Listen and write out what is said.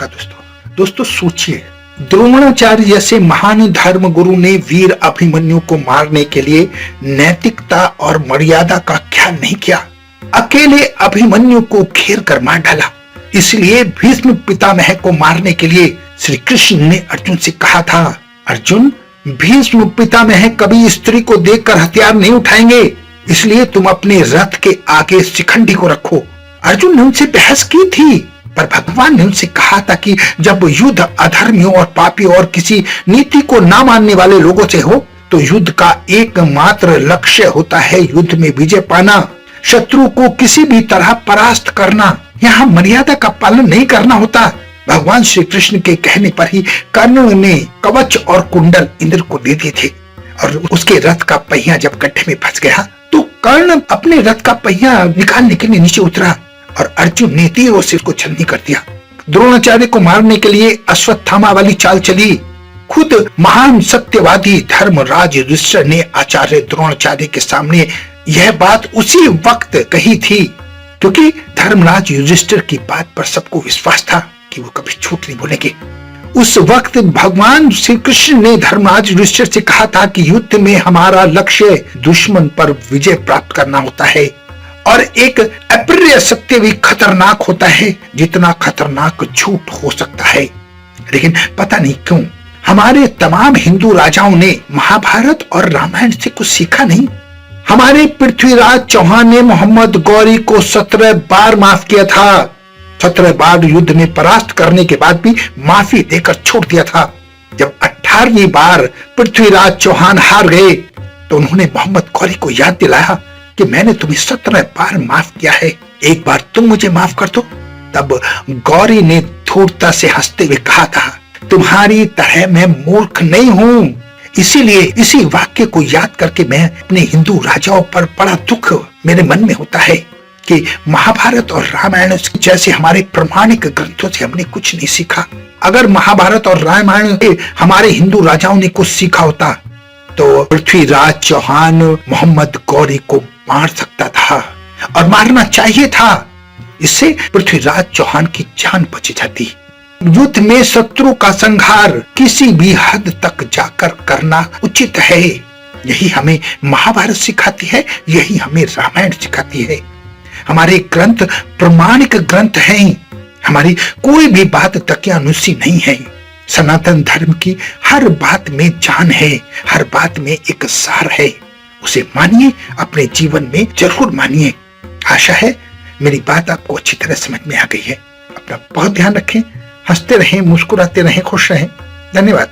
नमस्कार दोस्तों सोचिए, द्रोणाचार्य जैसे महान धर्म गुरु ने वीर अभिमन्यु को मारने के लिए नैतिकता और मर्यादा का ख्याल नहीं किया। अकेले अभिमन्यु को घेर कर मार डाला। इसलिए भीष्म पितामह को मारने के लिए श्री कृष्ण ने अर्जुन से कहा था, अर्जुन, भीष्म पितामह कभी स्त्री को देखकर हथियार नहीं उठाएंगे, इसलिए तुम अपने रथ के आगे शिखंडी को रखो। अर्जुन ने उनसे बहस की थी, पर भगवान ने उनसे कहा था कि जब युद्ध अधर्मियों और पापियों और किसी नीति को ना मानने वाले लोगों से हो तो युद्ध का एकमात्र लक्ष्य होता है युद्ध में विजय पाना, शत्रु को किसी भी तरह परास्त करना। यहाँ मर्यादा का पालन नहीं करना होता। भगवान श्री कृष्ण के कहने पर ही कर्ण ने कवच और कुंडल इंद्र को दे दिए थे और उसके रथ का पहिया जब गड्ढे में फंस गया तो कर्ण अपने रथ का पहिया निकालने के लिए नीचे उतरा और अर्जुन ने तीरों से उसको छलनी कर दिया। द्रोणाचार्य को मारने के लिए अश्वत्थामा वाली चाल चली। खुद महान सत्यवादी धर्मराज युधिष्ठिर ने आचार्य द्रोणाचार्य के सामने यह बात उसी वक्त कही थी, क्योंकि धर्मराज युधिष्ठिर की बात पर सबको विश्वास था कि वो कभी झूठ नहीं बोलेंगे। उस वक्त भगवान श्री कृष्ण ने धर्मराज युधिष्ठिर से कहा था कि युद्ध में हमारा लक्ष्य दुश्मन पर विजय प्राप्त करना होता है और एक अप्रिय सत्य भी खतरनाक होता है जितना खतरनाक झूठ हो सकता है। लेकिन पता नहीं क्यों हमारे तमाम हिंदू राजाओं ने महाभारत और रामायण से कुछ सीखा नहीं। हमारे पृथ्वीराज चौहान ने मोहम्मद गौरी को 17 बार माफ किया था। 17 बार युद्ध में परास्त करने के बाद भी माफी देकर छोड़ दिया था। जब 18वीं बार पृथ्वीराज चौहान हार गए तो उन्होंने मोहम्मद गौरी को याद दिलाया कि मैंने तुम्हें 17 बार माफ किया है, एक बार तुम मुझे माफ कर दो। तब गौरी ने धूर्तता से हंसते हुए कहा था, तुम्हारी तरह मैं मूर्ख नहीं हूं। इसीलिए इसी वाक्य को याद करके मैं अपने हिंदू राजाओं पर बड़ा दुख मेरे मन में होता है कि महाभारत और रामायण जैसे हमारे प्रमाणिक ग्रंथों से हमने कुछ नहीं सीखा। अगर महाभारत और रामायण से हमारे हिंदू राजाओं ने कुछ सीखा होता तो पृथ्वीराज चौहान मोहम्मद गौरी को मार सकता था और मारना चाहिए था। इससे पृथ्वीराज चौहान की जान बच जाती। युद्ध में शत्रु का संहार किसी भी हद तक जाकर करना उचित है। यही हमें महाभारत सिखाती है, यही हमें रामायण सिखाती है। हमारे ग्रंथ प्रमाणिक ग्रंथ हैं। हमारी कोई भी बात तकियानुसी नहीं है। सनातन धर्म की हर बात में जान है, हर बात में एक सार है। उसे मानिए, अपने जीवन में जरूर मानिए। आशा है मेरी बात आपको अच्छी तरह समझ में आ गई है। अपना बहुत ध्यान रखें, हंसते रहें, मुस्कुराते रहें, खुश रहें। धन्यवाद।